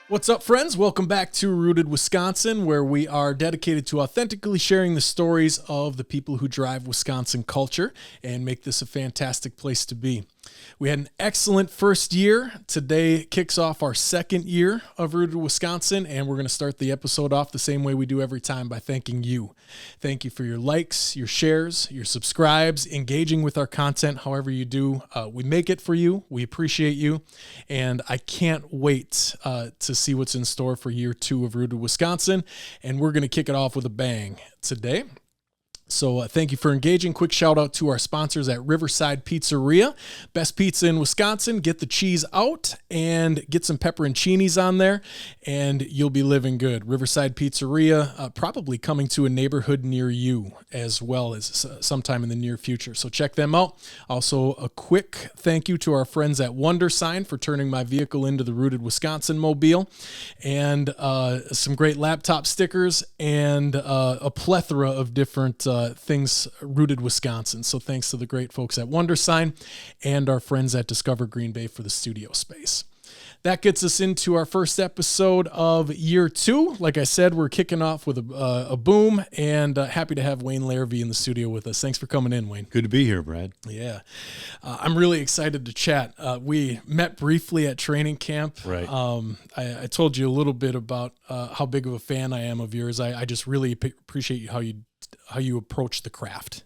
What's up, friends? Welcome back to Rooted Wisconsin, where we are dedicated to authentically sharing the stories of the people who drive Wisconsin culture and make this a fantastic place to be. We had an excellent first year. Today kicks off our second year of Rooted Wisconsin, and we're going to start the episode off the same way we do every time by thanking you. Thank you for your likes, your shares, your subscribes, engaging with our content however you do. We make it for you. We appreciate you, and I can't wait to see what's in store for year 2 of Rooted Wisconsin, and we're going to kick it off with a bang today. So thank you for engaging. Quick shout out to our sponsors at Riverside Pizzeria. Best pizza in Wisconsin. Get the cheese out and get some pepperoncinis on there and you'll be living good. Riverside Pizzeria, probably coming to a neighborhood near you as well as sometime in the near future. So check them out. Also, a quick thank you to our friends at Wonder Sign for turning my vehicle into the Rooted Wisconsin mobile, and some great laptop stickers and a plethora of different things Rooted Wisconsin. So thanks to the great folks at Wonder Sign and our friends at Discover Green Bay for the studio space. That gets us into our first episode of year 2. Like I said, we're kicking off with a boom, and happy to have Wayne Larrivee in the studio with us. Thanks for coming in, Wayne. Good to be here, Brad. Yeah. I'm really excited to chat. We met briefly at training camp. Right. I told you a little bit about how big of a fan I am of yours. I just really appreciate how you approach the craft.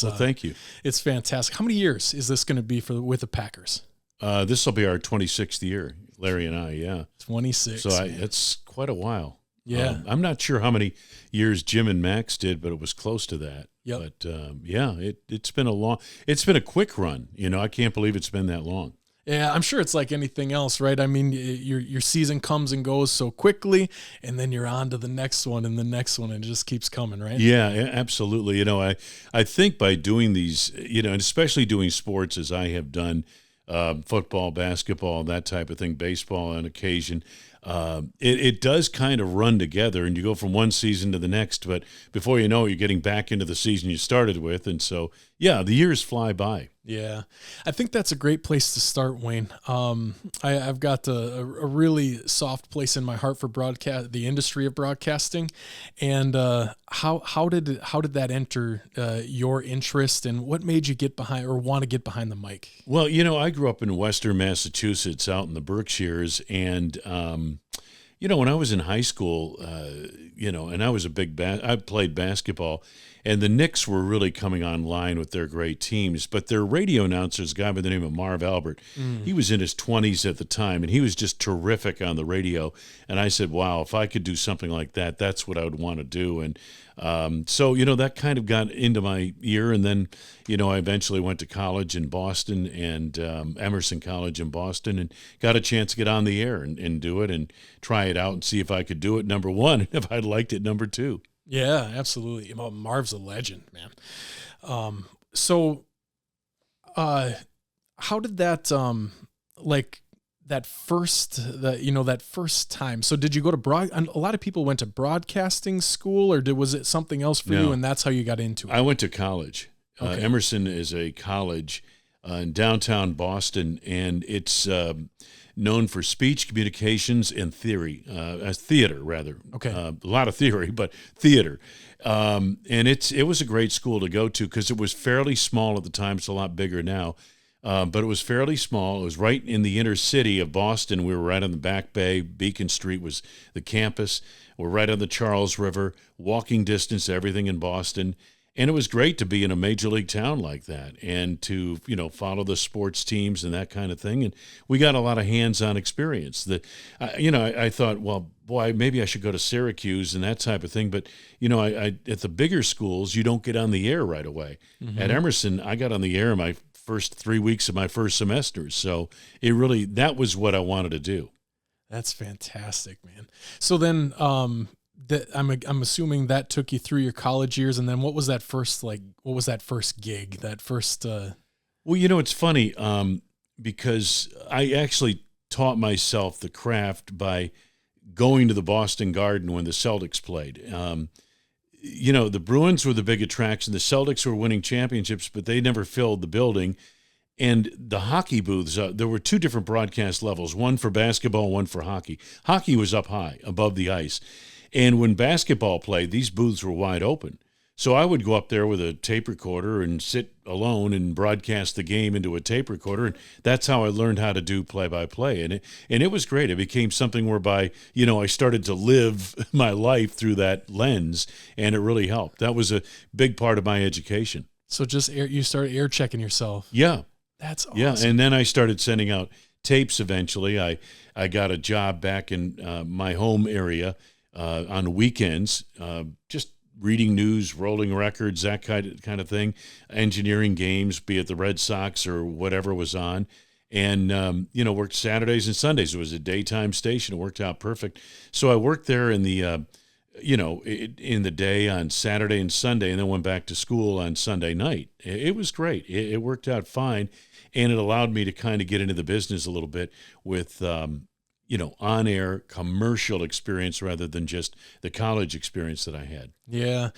Well, thank you. It's fantastic. How many years is this going to be with the Packers? This will be our 26th year, Larry and I, yeah. 26. So it's quite a while. Yeah. I'm not sure how many years Jim and Max did, but it was close to that. Yep. But, it's been a quick run. I can't believe it's been that long. Yeah, I'm sure it's like anything else, right? I mean, your season comes and goes so quickly, and then you're on to the next one and the next one, and it just keeps coming, right? Yeah, absolutely. I think by doing these, and especially doing sports as I have done, football, basketball, that type of thing, baseball on occasion, it does kind of run together, and you go from one season to the next, but before you know it, you're getting back into the season you started with, and so, yeah, the years fly by. Yeah, I think that's a great place to start, Wayne. I've got a really soft place in my heart for the industry of broadcasting, and how did that enter your interest, and what made you get behind or want to get behind the mic? Well, I grew up in Western Massachusetts, out in the Berkshires, and when I was in high school, and I was I played basketball, and the Knicks were really coming online with their great teams. But their radio announcer is a guy by the name of Marv Albert. He was in his 20s at the time, and he was just terrific on the radio. And I said, wow, if I could do something like that, that's what I would want to do. And so that kind of got into my ear. And then, I eventually went to college in Boston and Emerson College in Boston, and got a chance to get on the air and do it and try it out and see if I could do it, number one, and if I liked it, number two. Yeah, absolutely. Marv's a legend, man. So how did that, that first time? So did you go to a lot of people went to broadcasting school, or was it something else for you, and that's how you got into it? I went to college. Okay. Emerson is a college in downtown Boston, and it's known for speech, communications, and theater, rather. Okay. A lot of theory, but theater. And it was a great school to go to because it was fairly small at the time. It's a lot bigger now. But it was fairly small. It was right in the inner city of Boston. We were right on the Back Bay. Beacon Street was the campus. We're right on the Charles River, walking distance to everything in Boston. And it was great to be in a major league town like that and to, follow the sports teams and that kind of thing. And we got a lot of hands-on experience. I thought, well, boy, maybe I should go to Syracuse and that type of thing. But, at the bigger schools, you don't get on the air right away. Mm-hmm. At Emerson, I got on the air in my first 3 weeks of my first semester. So that was what I wanted to do. That's fantastic, man. So then, I'm assuming that took you through your college years, and then what was that first gig? Well, it's funny because I actually taught myself the craft by going to the Boston Garden when the Celtics played. The Bruins were the big attraction. The Celtics were winning championships, but they never filled the building. And the hockey booths, there were two different broadcast levels, one for basketball, one for hockey. Hockey was up high above the ice. And when basketball played, these booths were wide open. So I would go up there with a tape recorder and sit alone and broadcast the game into a tape recorder. And that's how I learned how to do play-by-play. And it was great. It became something whereby, I started to live my life through that lens, and it really helped. That was a big part of my education. So you started air checking yourself. Yeah. That's awesome. Yeah, and then I started sending out tapes eventually. I got a job back in my home area on weekends, just reading news, rolling records, that kind of thing, engineering games, be it the Red Sox or whatever was on, and worked Saturdays and Sundays. It was a daytime station. It worked out perfect. So I worked there in the in the day on Saturday and Sunday, and then went back to school on Sunday night. It was great. It worked out fine, and it allowed me to kind of get into the business a little bit with, on-air commercial experience rather than just the college experience that I had. Yeah,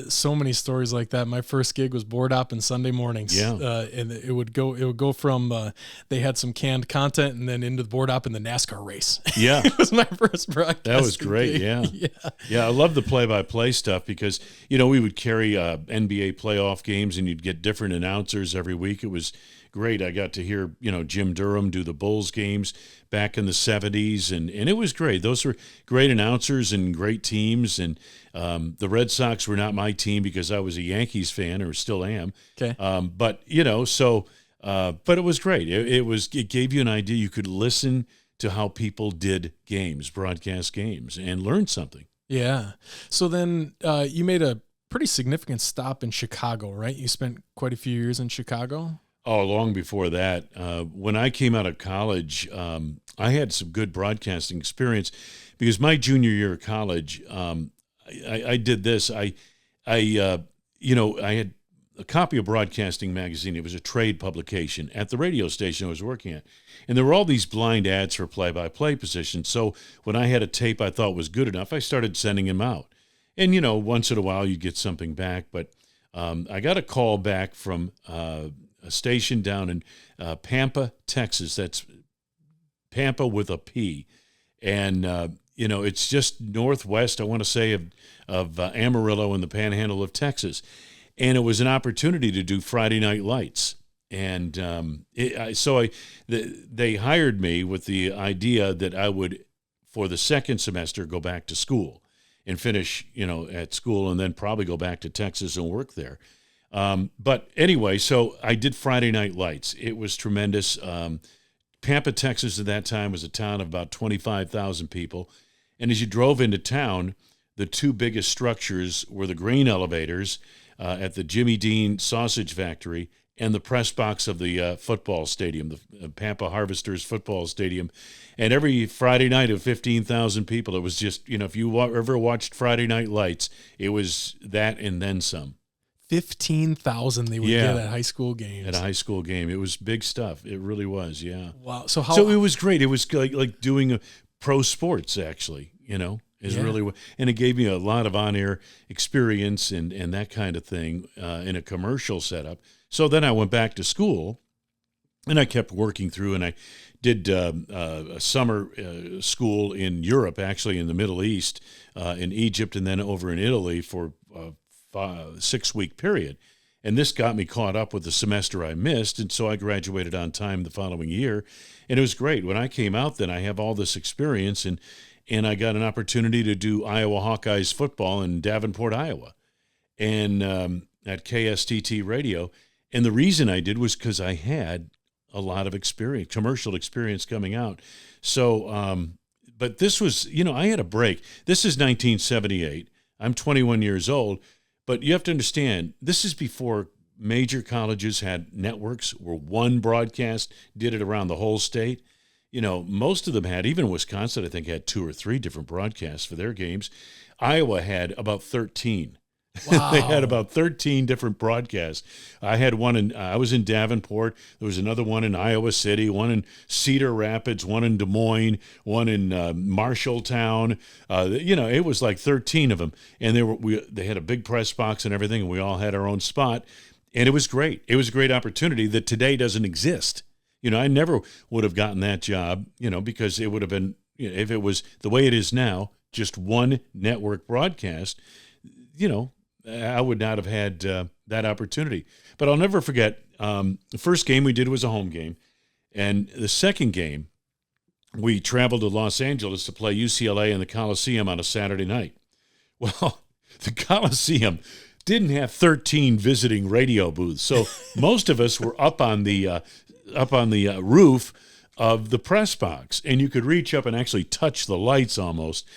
so many stories like that. My first gig was board op and Sunday mornings. Yeah, and it would go from they had some canned content and then into the board op in the NASCAR race. Yeah, it was my first broadcast. That was great. Gig. Yeah. I love the play-by-play stuff because we would carry NBA playoff games and you'd get different announcers every week. It was great. I got to hear Jim Durham do the Bulls games back in the 70s, and it was great. Those were great announcers and great teams, and the Red Sox were not my team because I was a Yankees fan, or still am. Okay. But it was great. It gave you an idea. You could listen to how people did games, broadcast games, and learn something. Yeah. So then you made a pretty significant stop in Chicago, right? You spent quite a few years in Chicago. Oh, long before that. When I came out of college, I had some good broadcasting experience because my junior year of college, I did this. I had a copy of Broadcasting Magazine. It was a trade publication at the radio station I was working at. And there were all these blind ads for play-by-play positions. So when I had a tape I thought was good enough, I started sending them out. And, once in a while you get something back. But I got a call back from a station down in Pampa, Texas. That's Pampa with a P. And, it's just northwest, I want to say, of Amarillo in the panhandle of Texas. And it was an opportunity to do Friday Night Lights. And they hired me with the idea that I would, for the second semester, go back to school and finish, at school and then probably go back to Texas and work there. But anyway, so I did Friday Night Lights. It was tremendous. Pampa, Texas at that time was a town of about 25,000 people. And as you drove into town, the two biggest structures were the grain elevators at the Jimmy Dean Sausage Factory and the press box of the football stadium, the Pampa Harvesters football stadium. And every Friday night of 15,000 people, it was just, if you ever watched Friday Night Lights, it was that and then some. 15,000 they would get at high school games. At a high school game. It was big stuff. It really was, yeah. Wow. So it was great. It was like doing pro sports, actually, is really, and it gave me a lot of on-air experience and that kind of thing in a commercial setup. So then I went back to school, and I kept working through, and I did a summer school in Europe, actually in the Middle East, in Egypt, and then over in Italy for 6-week period. And this got me caught up with the semester I missed, and so I graduated on time the following year. And it was great. When I came out then, I have all this experience, and I got an opportunity to do Iowa Hawkeyes football in Davenport, Iowa, and at KSTT Radio. And the reason I did was because I had a lot of experience, commercial experience coming out. So, but this was, I had a break. This is 1978. I'm 21 years old. But you have to understand, this is before major colleges had networks where one broadcast did it around the whole state. Most of them had, even Wisconsin, I think, had 2 or 3 different broadcasts for their games. Iowa had about 13. Wow. They had about 13 different broadcasts. I was in Davenport. There was another one in Iowa City, one in Cedar Rapids, one in Des Moines, one in Marshalltown. It was like 13 of them. And they had a big press box and everything, and we all had our own spot. And it was great. It was a great opportunity that today doesn't exist. I never would have gotten that job, because it would have been, if it was the way it is now, just one network broadcast, I would not have had that opportunity. But I'll never forget, the first game we did was a home game. And the second game, we traveled to Los Angeles to play UCLA in the Coliseum on a Saturday night. Well, the Coliseum didn't have 13 visiting radio booths. So most of us were up on the roof of the press box, and you could reach up and actually touch the lights almost,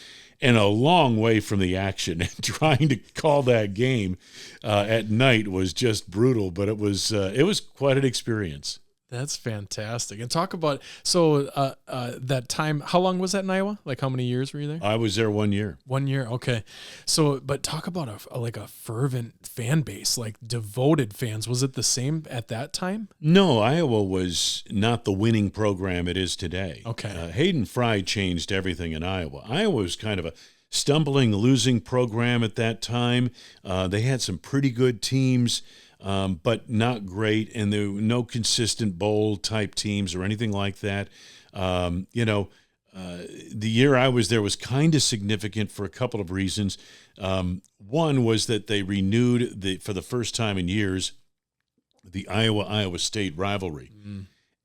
and a long way from the action. And trying to call that game at night was just brutal, but it was quite an experience. That's fantastic. And talk about, that time, how long was that in Iowa? Like how many years were you there? I was there 1 year. 1 year. Okay. So, but talk about a fervent fan base, like devoted fans. Was it the same at that time? No, Iowa was not the winning program it is today. Okay. Hayden Fry changed everything in Iowa. Iowa was kind of a stumbling, losing program at that time. They had some pretty good teams. But not great, and there were no consistent bowl type teams or anything like that. The year I was there was kind of significant for a couple of reasons. One was that they renewed for the first time in years the Iowa State rivalry,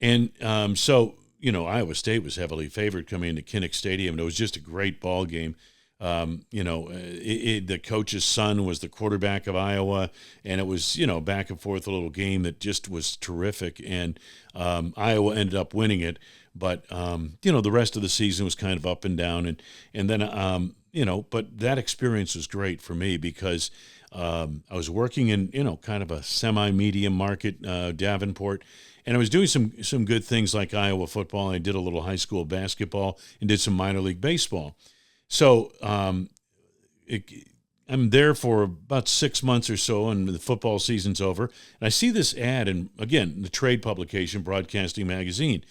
and Iowa State was heavily favored coming into Kinnick Stadium, and it was just a great ball game. The coach's son was the quarterback of Iowa, and it was, back and forth a little game that just was terrific. And Iowa ended up winning it. But, the rest of the season was kind of up and down. And then, but that experience was great for me because I was working in, kind of a semi-medium market, Davenport. And I was doing some good things like Iowa football. And I did a little high school basketball and did some minor league baseball. So I'm there for about 6 months or so, and the football season's over. And I see this ad in, again, the trade publication, Broadcasting Magazine,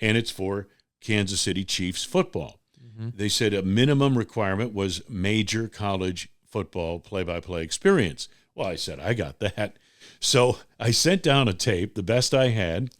and it's for Kansas City Chiefs football. Mm-hmm. They said a minimum requirement was major college football play-by-play experience. Well, I said, I got that. So I sent down a tape, the best I had.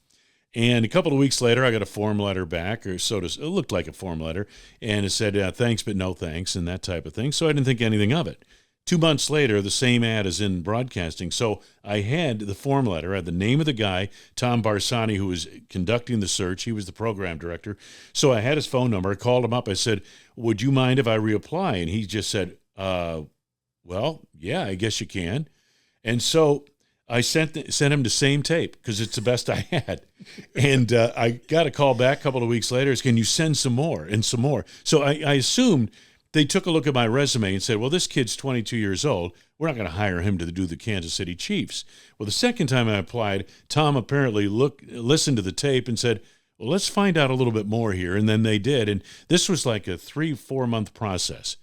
And a couple of weeks later, I got a form letter back, it looked like a form letter, and it said, thanks, but no thanks, and that type of thing. So I didn't think anything of it. 2 months later, the same ad is in broadcasting. So I had the form letter, I had the name of the guy, Tom Barsani, who was conducting the search. He was the program director. So I had his phone number. I called him up. I said, would you mind if I reapply? And he just said, well, yeah, I guess you can. And so I sent him the same tape because it's the best I had. And I got a call back a couple of weeks later. Can you send some more and some more? So I assumed they took a look at my resume and said, well, this kid's 22 years old. We're not going to hire him to do the Kansas City Chiefs. Well, the second time I applied, Tom apparently listened to the tape and said, well, let's find out a little bit more here. And then they did. And this was like a 3-4 month process.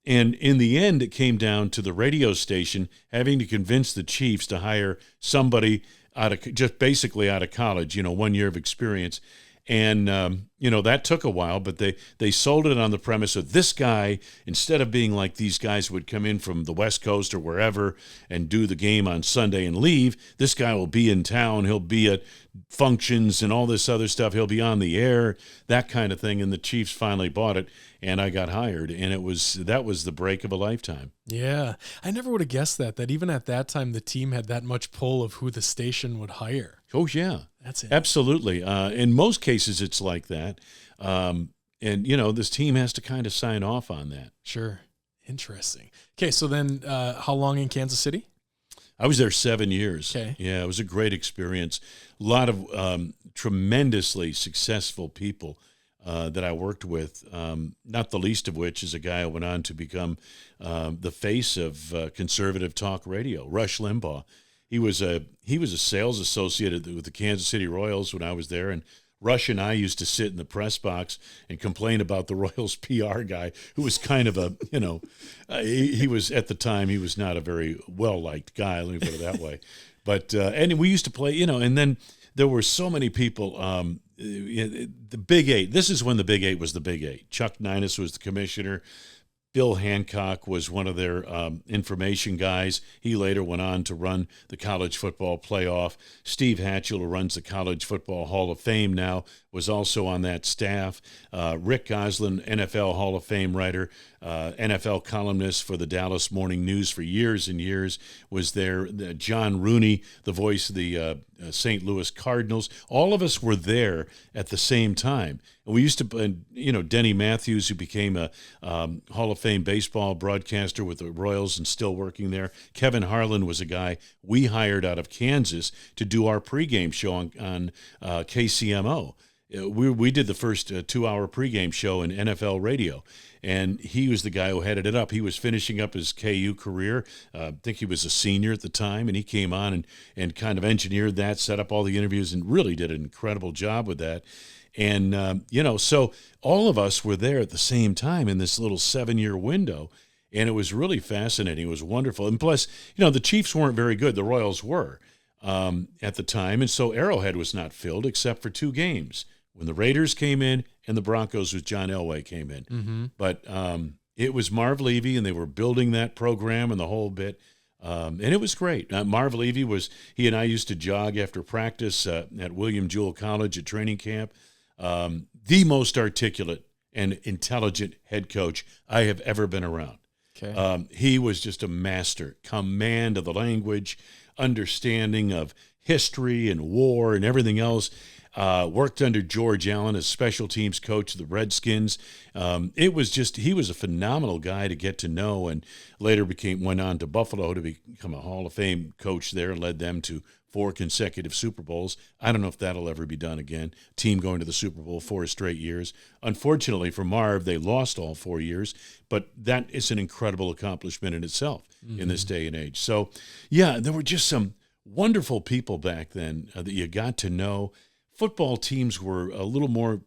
And in the end, it came down to the radio station having to convince the Chiefs to hire somebody basically out of college, 1 year of experience. And, that took a while, but they sold it on the premise of this guy, instead of being like these guys would come in from the West Coast or wherever and do the game on Sunday and leave, this guy will be in town. He'll be at functions and all this other stuff. He'll be on the air, that kind of thing. And the Chiefs finally bought it, and I got hired. And that was the break of a lifetime. Yeah. I never would have guessed that even at that time, the team had that much pull of who the station would hire. Oh, yeah. That's it. Absolutely. In most cases, it's like that. And, this team has to kind of sign off on that. Sure. Interesting. Okay, so then how long in Kansas City? I was there 7 years. Okay. Yeah, it was a great experience. A lot of tremendously successful people that I worked with, not the least of which is a guy who went on to become the face of conservative talk radio, Rush Limbaugh. He was a sales associate with the Kansas City Royals when I was there, and Rush and I used to sit in the press box and complain about the Royals PR guy, who was kind of a, he was, at the time, he was not a very well-liked guy, let me put it that way. But, and we used to play, and then there were so many people, the Big Eight, this is when the Big Eight was the Big Eight. Chuck Ninus was the commissioner. Bill Hancock was one of their information guys. He later went on to run the college football playoff. Steve Hatchell, who runs the College Football Hall of Fame now, was also on that staff. Rick Goslin, NFL Hall of Fame writer, NFL columnist for the Dallas Morning News for years and years, was there. John Rooney, the voice of the St. Louis Cardinals. All of us were there at the same time. And we used to, Denny Matthews, who became a Hall of Fame baseball broadcaster with the Royals and still working there. Kevin Harlan was a guy we hired out of Kansas to do our pregame show on KCMO. We did the first 2-hour pregame show in NFL radio, and he was the guy who headed it up. He was finishing up his KU career. I think he was a senior at the time, and he came on and kind of engineered that, set up all the interviews, and really did an incredible job with that. And, so all of us were there at the same time in this little 7-year window, and it was really fascinating. It was wonderful. And plus, the Chiefs weren't very good. The Royals were at the time, and so Arrowhead was not filled except for 2 games, when the Raiders came in and the Broncos with John Elway came in. Mm-hmm. But it was Marv Levy, and they were building that program and the whole bit. And it was great. Marv Levy he and I used to jog after practice at William Jewell College at training camp. The most articulate and intelligent head coach I have ever been around. Okay. He was just a master, command of the language, understanding of history and war and everything else. Worked under George Allen as special teams coach of the Redskins. He was a phenomenal guy to get to know, and later went on to Buffalo to become a Hall of Fame coach there, led them to 4 consecutive Super Bowls. I don't know if that'll ever be done again. Team going to the Super Bowl 4 straight years. Unfortunately for Marv, they lost all 4 years, but that is an incredible accomplishment in itself in this day and age. So, yeah, there were just some wonderful people back then that you got to know. Football teams were a little more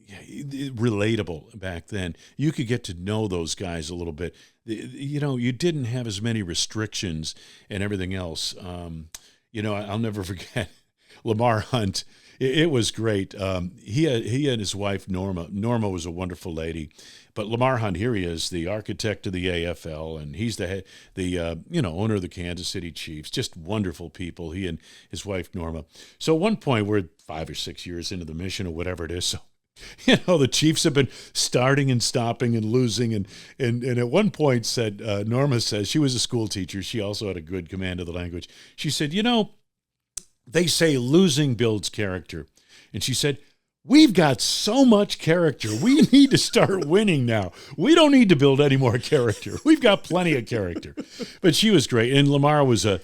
relatable back then. You could get to know those guys a little bit. You didn't have as many restrictions and everything else. I'll never forget Lamar Hunt. It was great. He and his wife, Norma. Norma was a wonderful lady. But Lamar Hunt, here he is, the architect of the AFL, and he's the owner of the Kansas City Chiefs. Just wonderful people, he and his wife, Norma. So at one point, we're 5 or 6 years into the mission or whatever it is. So, the Chiefs have been starting and stopping and losing. And at one point Norma says, she was a school teacher. She also had a good command of the language. She said, they say losing builds character. And she said, we've got so much character. We need to start winning now. We don't need to build any more character. We've got plenty of character. But she was great. And Lamar was a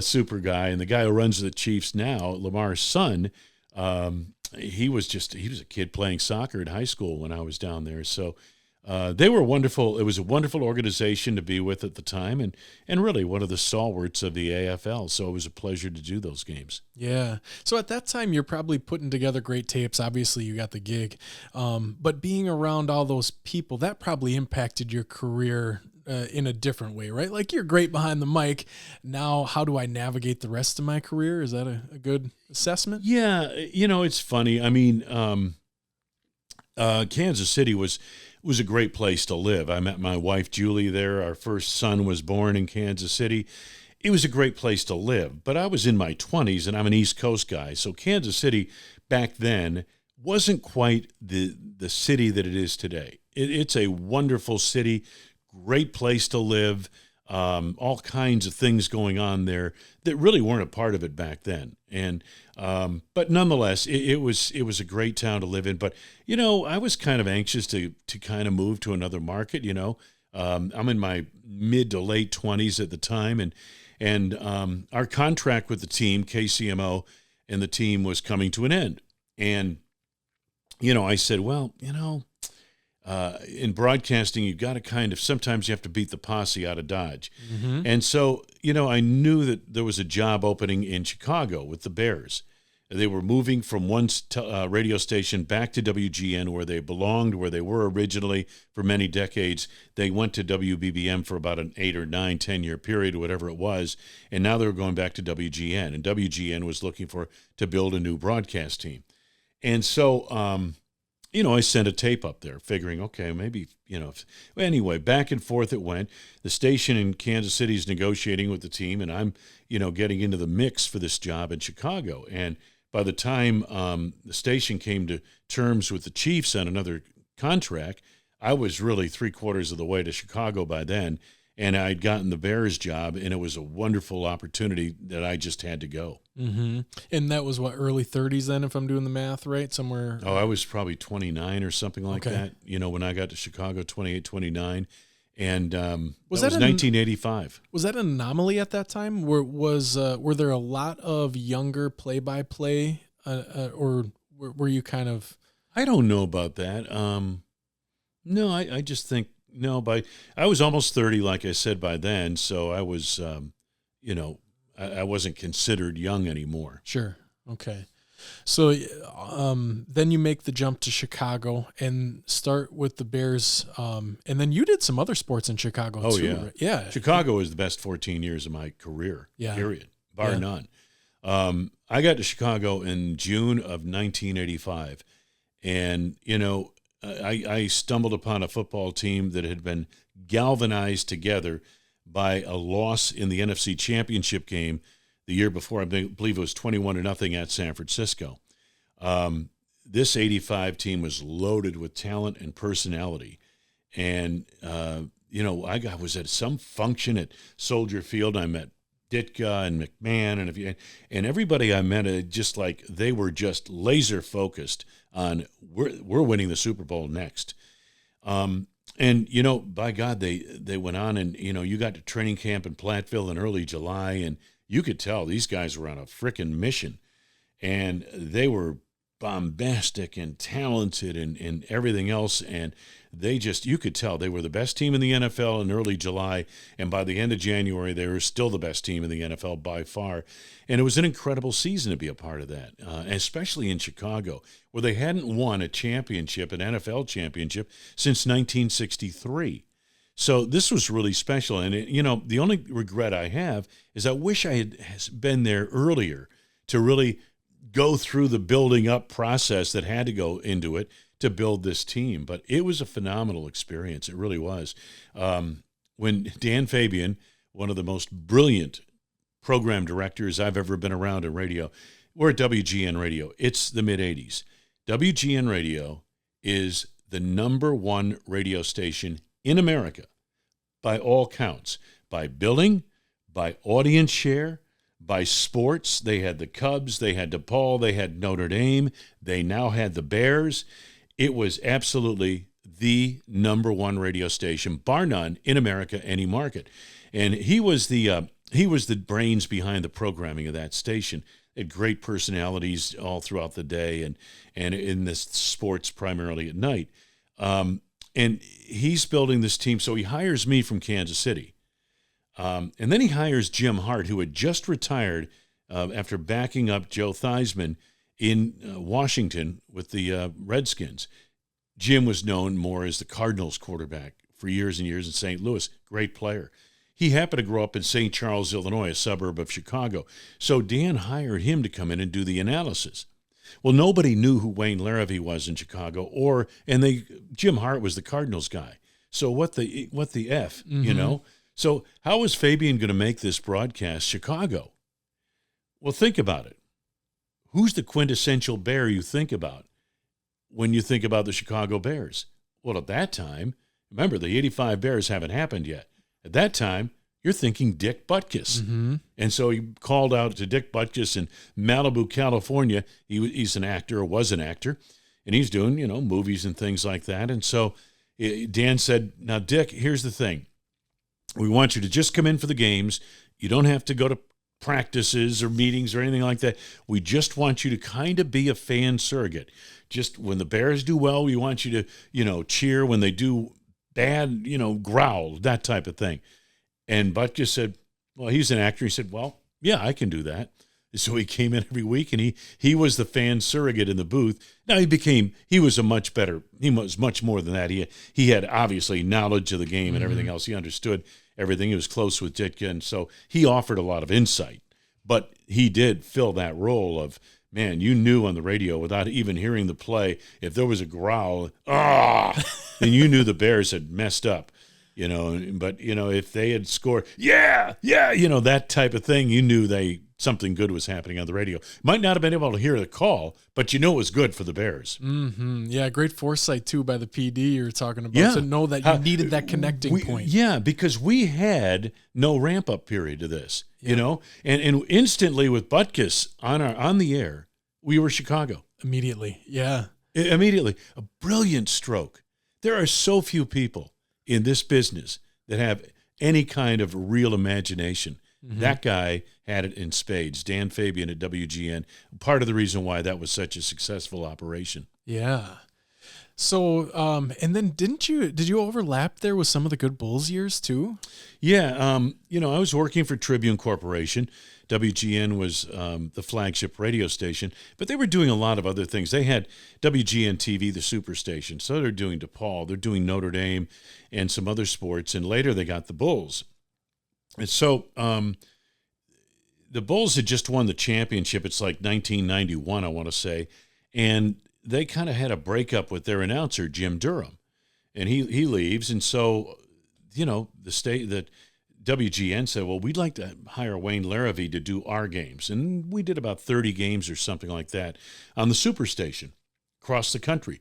super guy. And the guy who runs the Chiefs now, Lamar's son, he was a kid playing soccer in high school when I was down there. So they were wonderful. It was a wonderful organization to be with at the time, and really one of the stalwarts of the AFL. So it was a pleasure to do those games. Yeah. So at that time, you're probably putting together great tapes. Obviously, you got the gig. But being around all those people, that probably impacted your career in a different way, right? Like, you're great behind the mic. Now, how do I navigate the rest of my career? Is that a good assessment? Yeah. It's funny. I mean, Kansas City was a great place to live. I met my wife, Julie, there. Our first son was born in Kansas City. It was a great place to live, but I was in my 20s, and I'm an East Coast guy. So Kansas City back then wasn't quite the city that it is today. It's a wonderful city, great place to live, all kinds of things going on there that really weren't a part of it back then. And but nonetheless, it was a great town to live in. But I was kind of anxious to kind of move to another market. I'm in my mid to late 20s at the time, and our contract with the team, KCMO, and the team was coming to an end. And I said, well, in broadcasting, you've got to sometimes you have to beat the posse out of Dodge. Mm-hmm. And so, I knew that there was a job opening in Chicago with the Bears. They were moving from one radio station back to WGN, where they belonged, where they were originally for many decades. They went to WBBM for about an 8 or 9, 10-year period, or whatever it was, and now they were going back to WGN. And WGN was looking to build a new broadcast team. And so I sent a tape up there figuring, okay, maybe, anyway, back and forth it went. The station in Kansas City is negotiating with the team, and I'm, getting into the mix for this job in Chicago. And by the time the station came to terms with the Chiefs on another contract, I was really 3/4 of the way to Chicago by then, and I'd gotten the Bears job, and it was a wonderful opportunity that I just had to go. Mm-hmm. And that was what, early 30s then, if I'm doing the math right, somewhere? Oh, I was probably 29 or something like Okay. that, when I got to Chicago, 28, 29. And Was that that was 1985. Was that an anomaly at that time? Were there a lot of younger play-by-play, or were you kind of? I don't know about that. No, I just think, no, I was almost 30, like I said, by then. So I was, I wasn't considered young anymore. Sure. Okay. So then you make the jump to Chicago and start with the Bears. And then you did some other sports in Chicago too. Yeah. Right? Yeah. Chicago was the best 14 years of my career, Yeah. period, bar none. I got to Chicago in June of 1985. And, I stumbled upon a football team that had been galvanized together by a loss in the NFC Championship game the year before. I believe it was 21-0 at San Francisco. This 85 team was loaded with talent and personality. And, I was at some function at Soldier Field. I met Ditka and McMahon and everybody I met, just like they were just laser focused on we're winning the Super Bowl next. And by God, they went on, and you got to training camp in Platteville in early July, and you could tell these guys were on a frickin' mission, and they were bombastic and talented and everything else. And you could tell they were the best team in the NFL in early July. And by the end of January, they were still the best team in the NFL by far. And it was an incredible season to be a part of that, especially in Chicago, where they hadn't won a championship, an NFL championship, since 1963. So this was really special. And, the only regret I have is I wish I had been there earlier to really go through the building up process that had to go into it to build this team. But it was a phenomenal experience. It really was. When Dan Fabian, one of the most brilliant program directors I've ever been around in radio, we're at WGN Radio. It's the mid-'80s. WGN Radio is the #1 radio station in America by all counts, by billing, by audience share, by sports. They had the Cubs, they had DePaul, they had Notre Dame, they now had the Bears. It was absolutely the #1 radio station, bar none, in America, any market. And he was the brains behind the programming of that station. It had great personalities all throughout the day, and in this sports primarily at night. And he's building this team, so he hires me from Kansas City. And then he hires Jim Hart, who had just retired after backing up Joe Theismann in Washington with the Redskins. Jim was known more as the Cardinals quarterback for years and years in St. Louis. Great player. He happened to grow up in St. Charles, Illinois, a suburb of Chicago. So Dan hired him to come in and do the analysis. Well, nobody knew who Wayne Larrivee was in Chicago, Jim Hart was the Cardinals guy. So what the F, Mm-hmm. So how was Fabian going to make this broadcast Chicago? Well, think about it. Who's the quintessential Bear you think about when you think about the Chicago Bears? Well, at that time, remember, the 85 Bears haven't happened yet. At that time, you're thinking Dick Butkus. Mm-hmm. And so he called out to Dick Butkus in Malibu, California. He's an actor, or was an actor, and he's doing, movies and things like that. And so Dan said, now, Dick, here's the thing. We want you to just come in for the games. You don't have to go to practices or meetings or anything like that. We just want you to kind of be a fan surrogate. Just when the Bears do well, we want you to, cheer. When they do bad, growl, that type of thing. And Butkus said, well, he's an actor. He said, well, yeah, I can do that. So he came in every week, and he was the fan surrogate in the booth. Now he was much more than that. He had obviously knowledge of the game and everything else. He understood everything. He was close with Ditka, and so he offered a lot of insight. But he did fill that role of man, you knew on the radio without even hearing the play, if there was a growl, then you knew the Bears had messed up. But if they had scored, yeah, that type of thing, you knew something good was happening on the radio. Might not have been able to hear the call, but it was good for the Bears. Mm-hmm. Yeah, great foresight too by the PD you're talking about to know that you needed that connecting point. Yeah, because we had no ramp up period to this, and instantly with Butkus on the air, we were Chicago immediately. Yeah, immediately a brilliant stroke. There are so few people in this business that have any kind of real imagination. Mm-hmm. That guy had it in spades. Dan Fabian at WGN. Part of the reason why that was such a successful operation. Yeah. So, and then did you overlap there with some of the good Bulls years too? Yeah. I was working for Tribune Corporation. WGN was the flagship radio station, but they were doing a lot of other things. They had WGN TV, the superstation. So they're doing DePaul, they're doing Notre Dame and some other sports. And later they got the Bulls. And so the Bulls had just won the championship. It's like 1991, I want to say. And they kind of had a breakup with their announcer, Jim Durham. And he leaves. And so, that WGN said, well, we'd like to hire Wayne Larrivee to do our games. And we did about 30 games or something like that on the superstation across the country.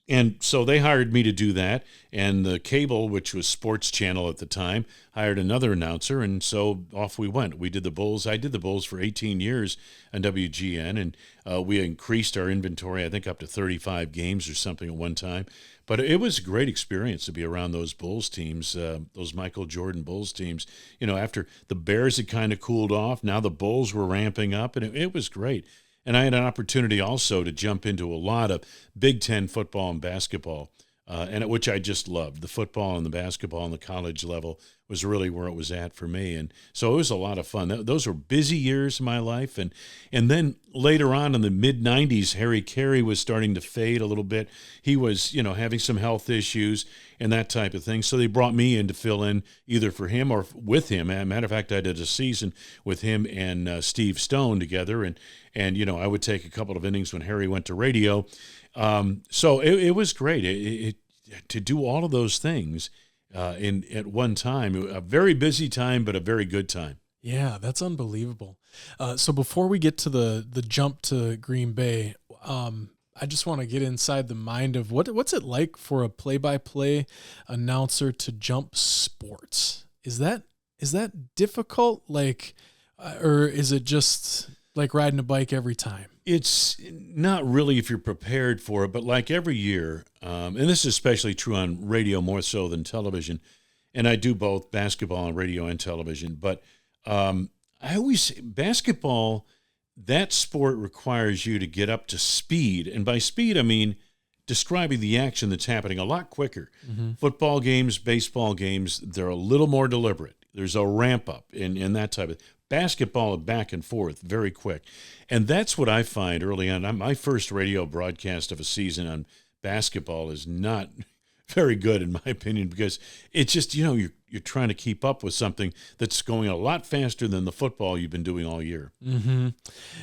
And so they hired me to do that. And the cable, which was Sports Channel at the time, hired another announcer. And so off we went. We did the Bulls. I did the Bulls for 18 years on WGN. And we increased our inventory, I think, up to 35 games or something at one time. But it was a great experience to be around those Bulls teams, those Michael Jordan Bulls teams. After the Bears had kind of cooled off, now the Bulls were ramping up, and it was great. And I had an opportunity also to jump into a lot of Big Ten football and basketball, which I just loved. The football and the basketball on the college level was really where it was at for me. And so it was a lot of fun. Those were busy years in my life. And then later on in the mid-'90s, Harry Carey was starting to fade a little bit. He was, having some health issues and that type of thing. So they brought me in to fill in either for him or with him. As a matter of fact, I did a season with him and Steve Stone together. And I would take a couple of innings when Harry went to radio. So it was great to do all of those things at one time. A very busy time, but a very good time. Yeah, that's unbelievable. So before we get to the jump to Green Bay, I just want to get inside the mind of what's it like for a play-by-play announcer to jump sports? Is that difficult? Or is it just like riding a bike every time? It's not really if you're prepared for it, but like every year, and this is especially true on radio more so than television, and I do both basketball and radio and television, but I always say basketball, that sport requires you to get up to speed, and by speed I mean describing the action that's happening a lot quicker. Mm-hmm. Football games, baseball games, they're a little more deliberate. There's a ramp up in that type of basketball, back and forth, very quick. And that's what I find early on. My first radio broadcast of a season on basketball is not very good, in my opinion, because it's just, you're trying to keep up with something that's going a lot faster than the football you've been doing all year. Mm-hmm.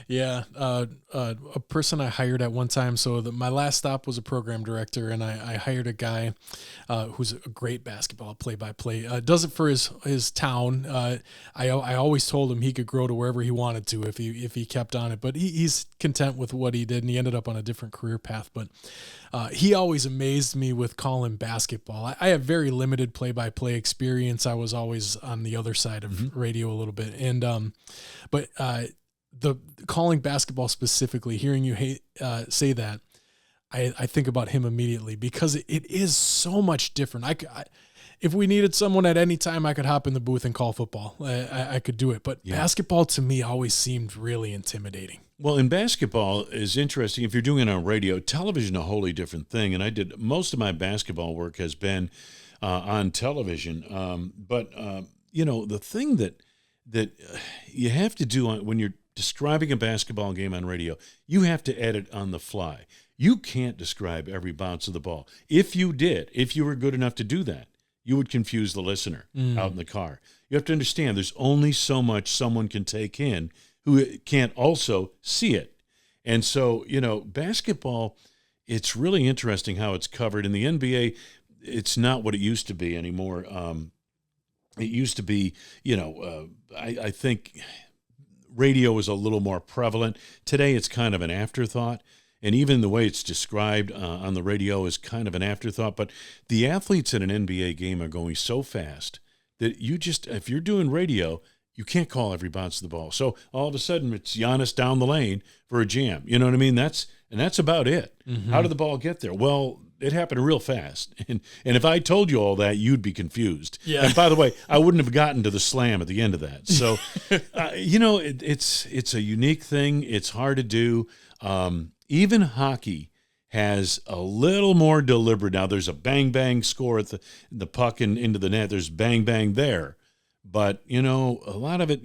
Yeah. A person I hired at one time. So my last stop was a program director, and I hired a guy who's a great basketball play-by-play. Does it for his town. I always told him he could grow to wherever he wanted to if he kept on it, but he's content with what he did, and he ended up on a different career path. But he always amazed me with calling basketball. I have very limited play-by-play experience. I was always on the other side of radio a little bit. And, but the calling basketball specifically, hearing you say that, I think about him immediately because it is so much different. If we needed someone at any time, I could hop in the booth and call football. I could do it. But basketball to me always seemed really intimidating. Well, in basketball is interesting. If you're doing it on radio, television, a wholly different thing. And I did most of my basketball work has been on television. But the thing that you have to do when you're describing a basketball game on radio, you have to edit on the fly. You can't describe every bounce of the ball. If you were good enough to do that, you would confuse the listener out in the car. You have to understand there's only so much someone can take in who can't also see it. And so, basketball, it's really interesting how it's covered. In the NBA, it's not what it used to be anymore. It used to be, I think radio was a little more prevalent. Today, it's kind of an afterthought. And even the way it's described on the radio is kind of an afterthought. But the athletes in an NBA game are going so fast that if you're doing radio, you can't call every bounce of the ball. So all of a sudden, it's Giannis down the lane for a jam. You know what I mean? That's about it. Mm-hmm. How did the ball get there? Well, it happened real fast. And if I told you all that, you'd be confused. Yeah. And by the way, I wouldn't have gotten to the slam at the end of that. So, it's a unique thing. It's hard to do. Even hockey has a little more deliberate. Now, there's a bang-bang score at the puck and into the net. There's bang-bang there. But, a lot of it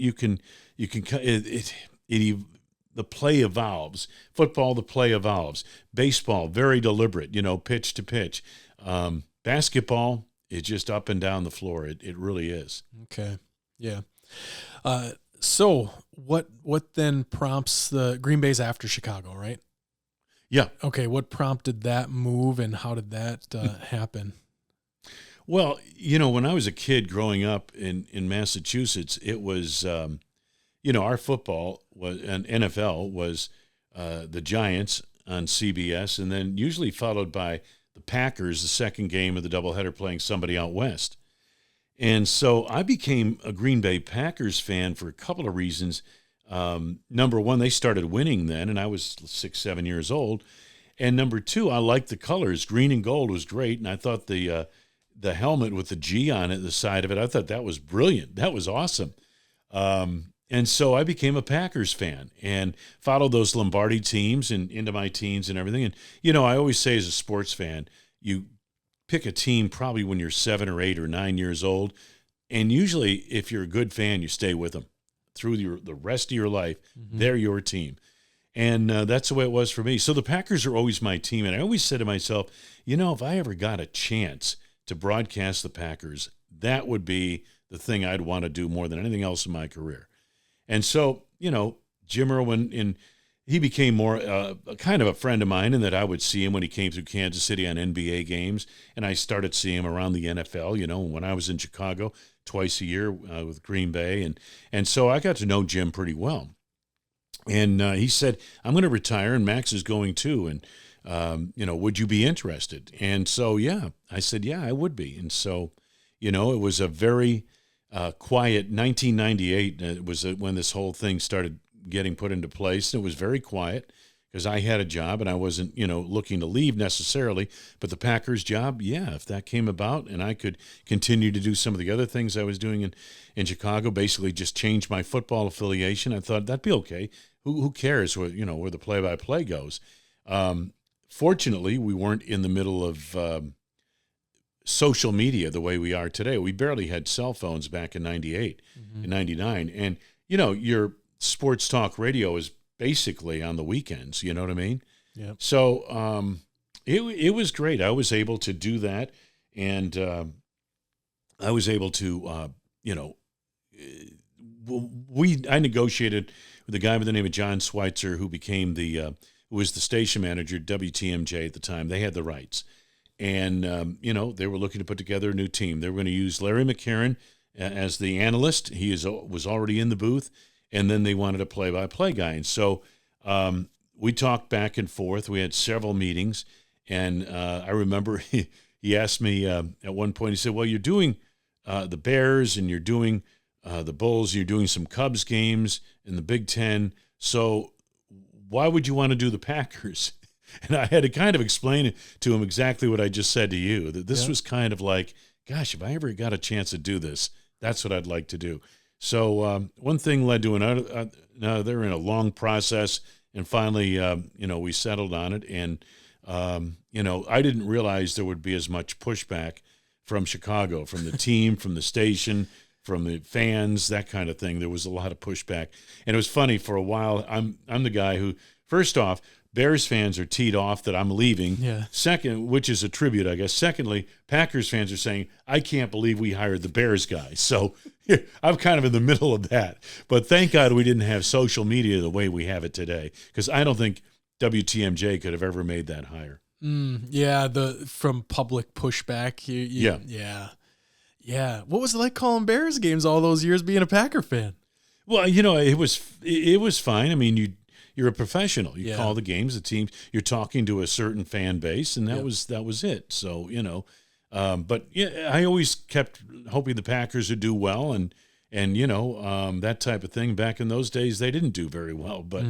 the play evolves. Football, the play evolves. Baseball, very deliberate, pitch to pitch. Basketball, it's just up and down the floor. It really is. Okay. Yeah. So what then prompts the Green Bay's after Chicago, right? Yeah. Okay. What prompted that move and how did that happen? Well, when I was a kid growing up in Massachusetts, it was, our football was, and NFL was the Giants on CBS, and then usually followed by the Packers, the second game of the doubleheader, playing somebody out west. And so I became a Green Bay Packers fan for a couple of reasons. Number one, they started winning then, and I was 6, 7 years old. And number two, I liked the colors. Green and gold was great, and I thought the helmet with the G on it, the side of it, I thought that was brilliant. That was awesome. And so I became a Packers fan and followed those Lombardi teams and into my teens and everything. And, I always say as a sports fan, you pick a team probably when you're 7 or 8 or 9 years old. And usually if you're a good fan, you stay with them through the rest of your life. Mm-hmm. They're your team. And that's the way it was for me. So the Packers are always my team. And I always said to myself, if I ever got a chance to broadcast the Packers, that would be the thing I'd want to do more than anything else in my career. And so, Jim Irwin, he became more kind of a friend of mine in that I would see him when he came through Kansas City on NBA games, and I started seeing him around the NFL, when I was in Chicago twice a year with Green Bay. And so I got to know Jim pretty well. And he said, I'm going to retire, and Max is going too, and, would you be interested? And so, yeah, I said, yeah, I would be. And so, it was a very quiet 1998 was when this whole thing started getting put into place. It was very quiet because I had a job and I wasn't, looking to leave necessarily. But the Packers job, yeah, if that came about and I could continue to do some of the other things I was doing in Chicago, basically just change my football affiliation, I thought that'd be okay. Who cares where the play-by-play goes? Fortunately, we weren't in the middle of social media the way we are today. We barely had cell phones back in 98 and 99. And, your sports talk radio is basically on the weekends, you know what I mean? Yeah. So it was great. I was able to do that. And I was able to, I negotiated with a guy by the name of John Schweitzer, who became who was the station manager at WTMJ at the time. They had the rights. And, they were looking to put together a new team. They were going to use Larry McCarron as the analyst. He was already in the booth. And then they wanted a play-by-play guy. And so we talked back and forth. We had several meetings. And I remember he asked me at one point, he said, well, you're doing the Bears and you're doing the Bulls. You're doing some Cubs games in the Big Ten. So why would you want to do the Packers? And I had to kind of explain to him exactly what I just said to you, that this was kind of like, gosh, if I ever got a chance to do this, that's what I'd like to do. So one thing led to another. They're in a long process, and finally, we settled on it. And, I didn't realize there would be as much pushback from Chicago, from the team, from the station, from the fans, that kind of thing. There was a lot of pushback. And it was funny for a while. I'm the guy who, first off, Bears fans are teed off that I'm leaving. Yeah. Second, which is a tribute, I guess. Secondly, Packers fans are saying, I can't believe we hired the Bears guy. So I'm kind of in the middle of that. But thank God we didn't have social media the way we have it today, because I don't think WTMJ could have ever made that hire. Yeah, from public pushback. Yeah. What was it like calling Bears games all those years being a Packer fan? Well, it was fine. I mean, you're a professional. You call the games, the teams. You're talking to a certain fan base, and that was it. So but yeah, I always kept hoping the Packers would do well, and that type of thing. Back in those days, they didn't do very well, but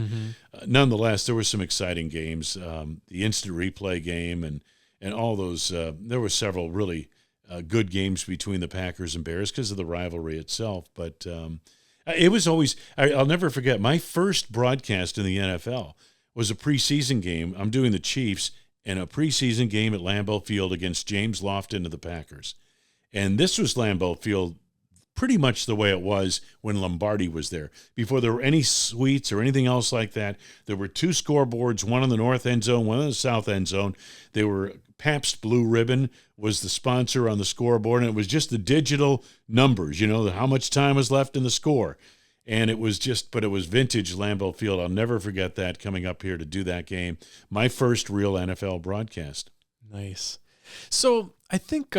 nonetheless, there were some exciting games. The instant replay game, and all those. There were several really good games between the Packers and Bears because of the rivalry itself, but. It was always, I'll never forget, my first broadcast in the NFL was a preseason game. I'm doing the Chiefs, and a preseason game at Lambeau Field against James Lofton of the Packers. And this was Lambeau Field pretty much the way it was when Lombardi was there. Before there were any suites or anything else like that, there were two scoreboards, one in the north end zone, one in the south end zone. They were Pabst Blue Ribbon was the sponsor on the scoreboard, and it was just the digital numbers, how much time was left in the score. And it was but it was vintage Lambeau Field. I'll never forget that, coming up here to do that game. My first real NFL broadcast. Nice. So I think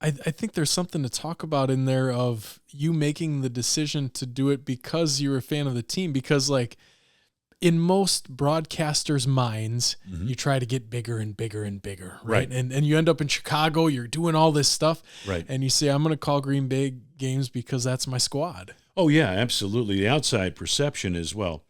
I think there's something to talk about in there of you making the decision to do it because you're a fan of the team, because like, in most broadcasters' minds, you try to get bigger and bigger and bigger, right? And you end up in Chicago, you're doing all this stuff, right? And you say, I'm going to call Green Bay games because that's my squad. Oh, yeah, absolutely. The outside perception is, well,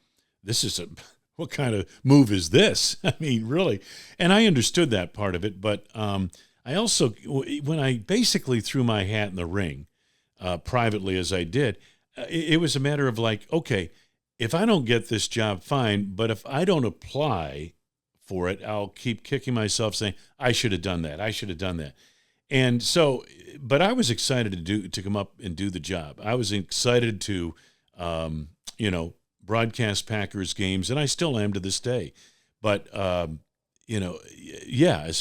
what kind of move is this? I mean, really. And I understood that part of it, but I also, when I basically threw my hat in the ring, privately as I did, it was a matter of like, okay, if I don't get this job, fine. But if I don't apply for it, I'll keep kicking myself saying, I should have done that. I should have done that. And so, but I was excited to come up and do the job. I was excited to, broadcast Packers games, and I still am to this day. But, as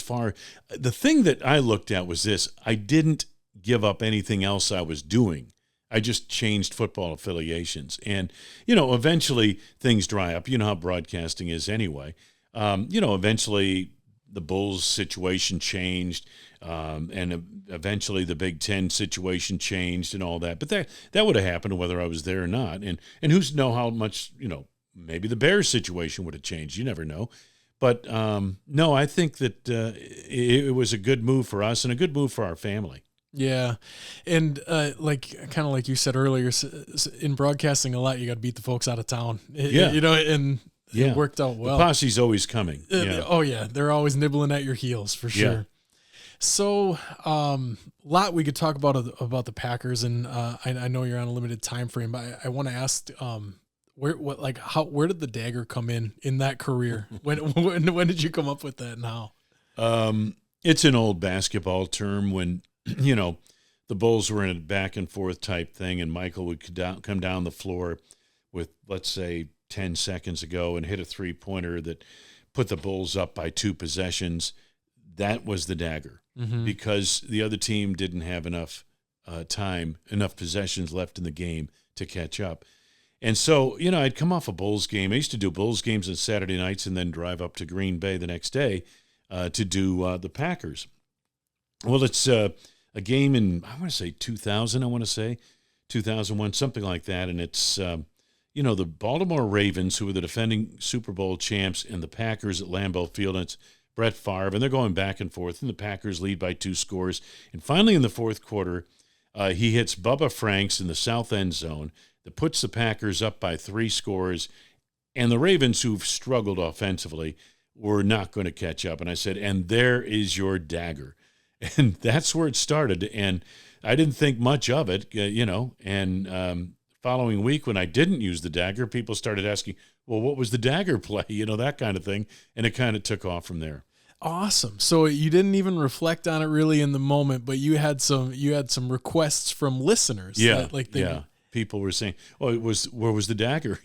far, the thing that I looked at was this: I didn't give up anything else I was doing. I just changed football affiliations. And, eventually things dry up. You know how broadcasting is anyway. Eventually the Bulls situation changed, and eventually the Big Ten situation changed and all that. But that would have happened whether I was there or not. And who's know how much, maybe the Bears situation would have changed. You never know. But, no, I think that it was a good move for us and a good move for our family. Yeah. And kind of like you said earlier, in broadcasting a lot, you got to beat the folks out of town. And it worked out well. The posse's always coming. Oh, yeah. They're always nibbling at your heels for sure. Yeah. So lot we could talk about the Packers, and I know you're on a limited time frame, but I want to ask where did the dagger come in that career? When did you come up with that and how? It's an old basketball term when the Bulls were in a back and forth type thing, and Michael would come down the floor with, let's say, 10 seconds ago and hit a three-pointer that put the Bulls up by 2 possessions. That was the dagger, because the other team didn't have enough enough possessions left in the game to catch up. And so, I'd come off a Bulls game. I used to do Bulls games on Saturday nights and then drive up to Green Bay the next day to do the Packers. Well, it's a game in, I want to say 2000, 2001, something like that. And it's, the Baltimore Ravens, who were the defending Super Bowl champs, and the Packers at Lambeau Field. And it's Brett Favre, and they're going back and forth, and the Packers lead by 2 scores. And finally, in the fourth quarter, he hits Bubba Franks in the south end zone that puts the Packers up by 3 scores. And the Ravens, who've struggled offensively, were not going to catch up. And I said, and there is your dagger. And that's where it started. And I didn't think much of it, and following week when I didn't use the dagger, people started asking, well, what was the dagger play? That kind of thing. And it kind of took off from there. Awesome. So you didn't even reflect on it really in the moment, but you had some requests from listeners. Yeah. People were saying, where was the dagger?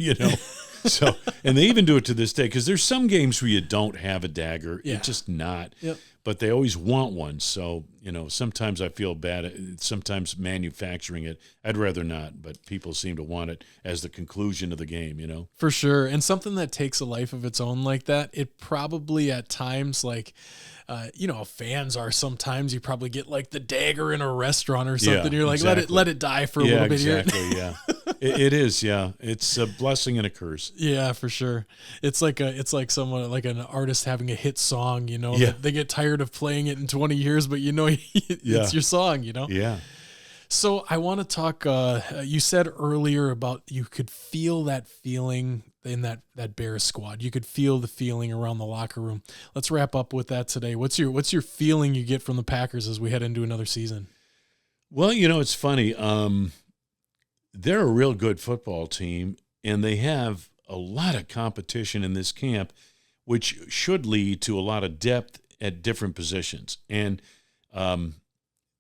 So, and they even do it to this day because there's some games where you don't have a dagger. Yeah. It's just not. Yep. But they always want one. So, sometimes I feel bad. Sometimes manufacturing it, I'd rather not. But people seem to want it as the conclusion of the game, For sure. And something that takes a life of its own like that, it probably at times fans are sometimes you probably get like the dagger in a restaurant or something. Yeah, You're like, exactly. let it die for a little bit here. Exactly, yeah. It is, yeah. It's a blessing and a curse. Yeah, for sure. It's like someone like an artist having a hit song, Yeah. they get tired of playing it in 20 years, but it's your song, Yeah. So I want to talk, you said earlier about you could feel that feeling in that Bears squad. You could feel the feeling around the locker room. Let's wrap up with that today. What's your feeling you get from the Packers as we head into another season? Well, it's funny. They're a real good football team, and they have a lot of competition in this camp, which should lead to a lot of depth at different positions. And the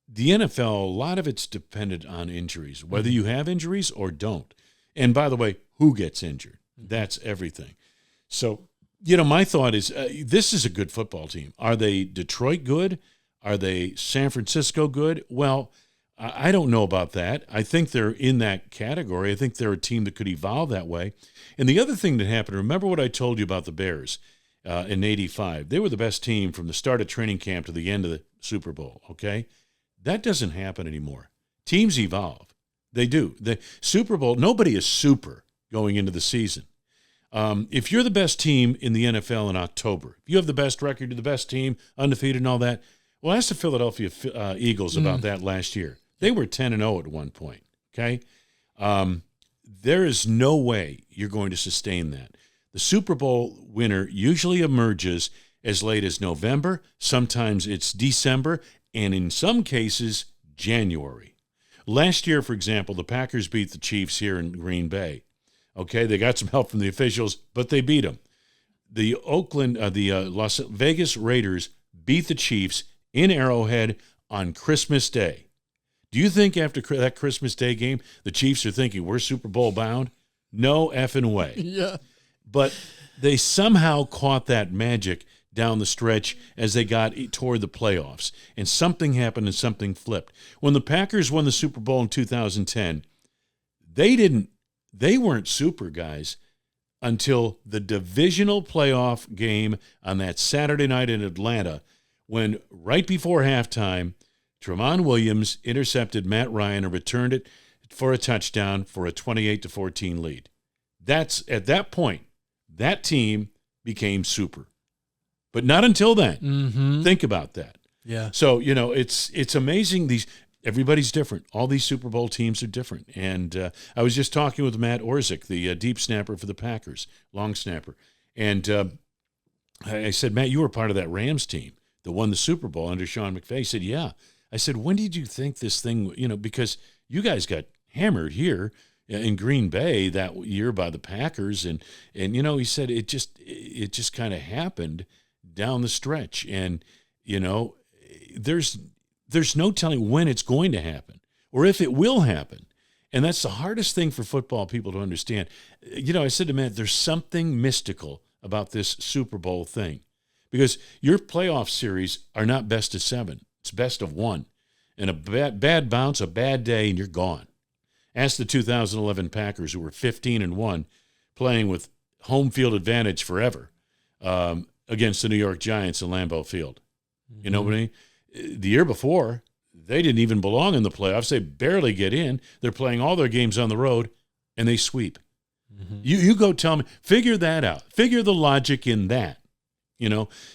NFL, a lot of it's dependent on injuries, whether you have injuries or don't. And by the way, who gets injured? That's everything. So, my thought is this is a good football team. Are they Detroit good? Are they San Francisco good? Well, I don't know about that. I think they're in that category. I think they're a team that could evolve that way. And the other thing that happened, remember what I told you about the Bears in '85? They were the best team from the start of training camp to the end of the Super Bowl, okay? That doesn't happen anymore. Teams evolve. They do. The Super Bowl, nobody is super going into the season. If you're the best team in the NFL in October, if you have the best record, you're the best team, undefeated and all that, well, ask the Philadelphia Eagles about that last year. They were 10-0 at one point, okay? There is no way you're going to sustain that. The Super Bowl winner usually emerges as late as November. Sometimes it's December, and in some cases, January. Last year, for example, the Packers beat the Chiefs here in Green Bay. Okay, they got some help from the officials, but they beat them. The Las Vegas Raiders beat the Chiefs in Arrowhead on Christmas Day. Do you think after that Christmas Day game, the Chiefs are thinking we're Super Bowl bound? No effing way. Yeah. But they somehow caught that magic down the stretch as they got toward the playoffs. And something happened and something flipped. When the Packers won the Super Bowl in 2010, they weren't super, guys, until the divisional playoff game on that Saturday night in Atlanta, when right before halftime, Tramon Williams intercepted Matt Ryan and returned it for a touchdown for a 28-14 lead. That's at that point, that team became super. But not until then. Mm-hmm. Think about that. Yeah. So, it's amazing. Everybody's different. All these Super Bowl teams are different. And I was just talking with Matt Orzik, the deep snapper for the Packers, long snapper. And I said, Matt, you were part of that Rams team that won the Super Bowl under Sean McVay. He said, yeah. I said, when did you think this thing, because you guys got hammered here in Green Bay that year by the Packers. And he said it just kind of happened down the stretch. And, there's no telling when it's going to happen or if it will happen. And that's the hardest thing for football people to understand. I said to Matt, there's something mystical about this Super Bowl thing because your playoff series are not best of 7. It's best of 1. And a bad bounce, a bad day, and you're gone. Ask the 2011 Packers, who were 15-1, playing with home field advantage forever against the New York Giants in Lambeau Field. You know what I mean? The year before, they didn't even belong in the playoffs. They barely get in. They're playing all their games on the road, and they sweep. Mm-hmm. You go tell me. Figure that out. Figure the logic in that.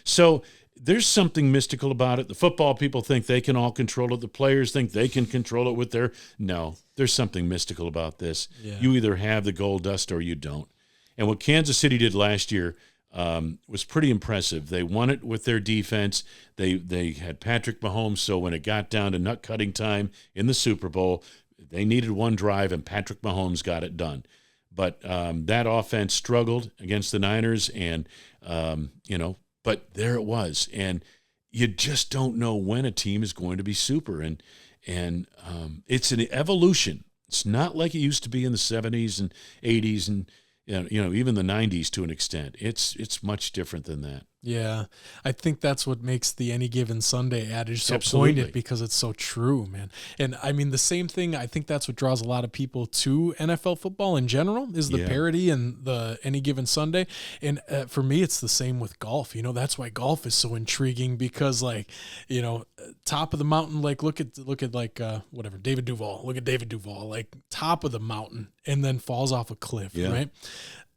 So there's something mystical about it. The football people think they can all control it. The players think they can control it with their – no, there's something mystical about this. Yeah. You either have the gold dust or you don't. And what Kansas City did last year was pretty impressive. They won it with their defense. They had Patrick Mahomes, so when it got down to nut-cutting time in the Super Bowl, they needed one drive, and Patrick Mahomes got it done. But that offense struggled against the Niners, and, but there it was. And you just don't know when a team is going to be super. And it's an evolution. It's not like it used to be in the 70s and 80s and even the 90s to an extent. It's much different than that. Yeah, I think that's what makes the any given Sunday adage so Absolutely. poignant, because it's so true, man. And I mean, the same thing, I think that's what draws a lot of people to NFL football in general, is the Yeah. parody and the any given Sunday. And for me, it's the same with golf. That's why golf is so intriguing, because top of the mountain, like look at like whatever, David Duval. Look at David Duval, like top of the mountain and then falls off a cliff, Yeah. right?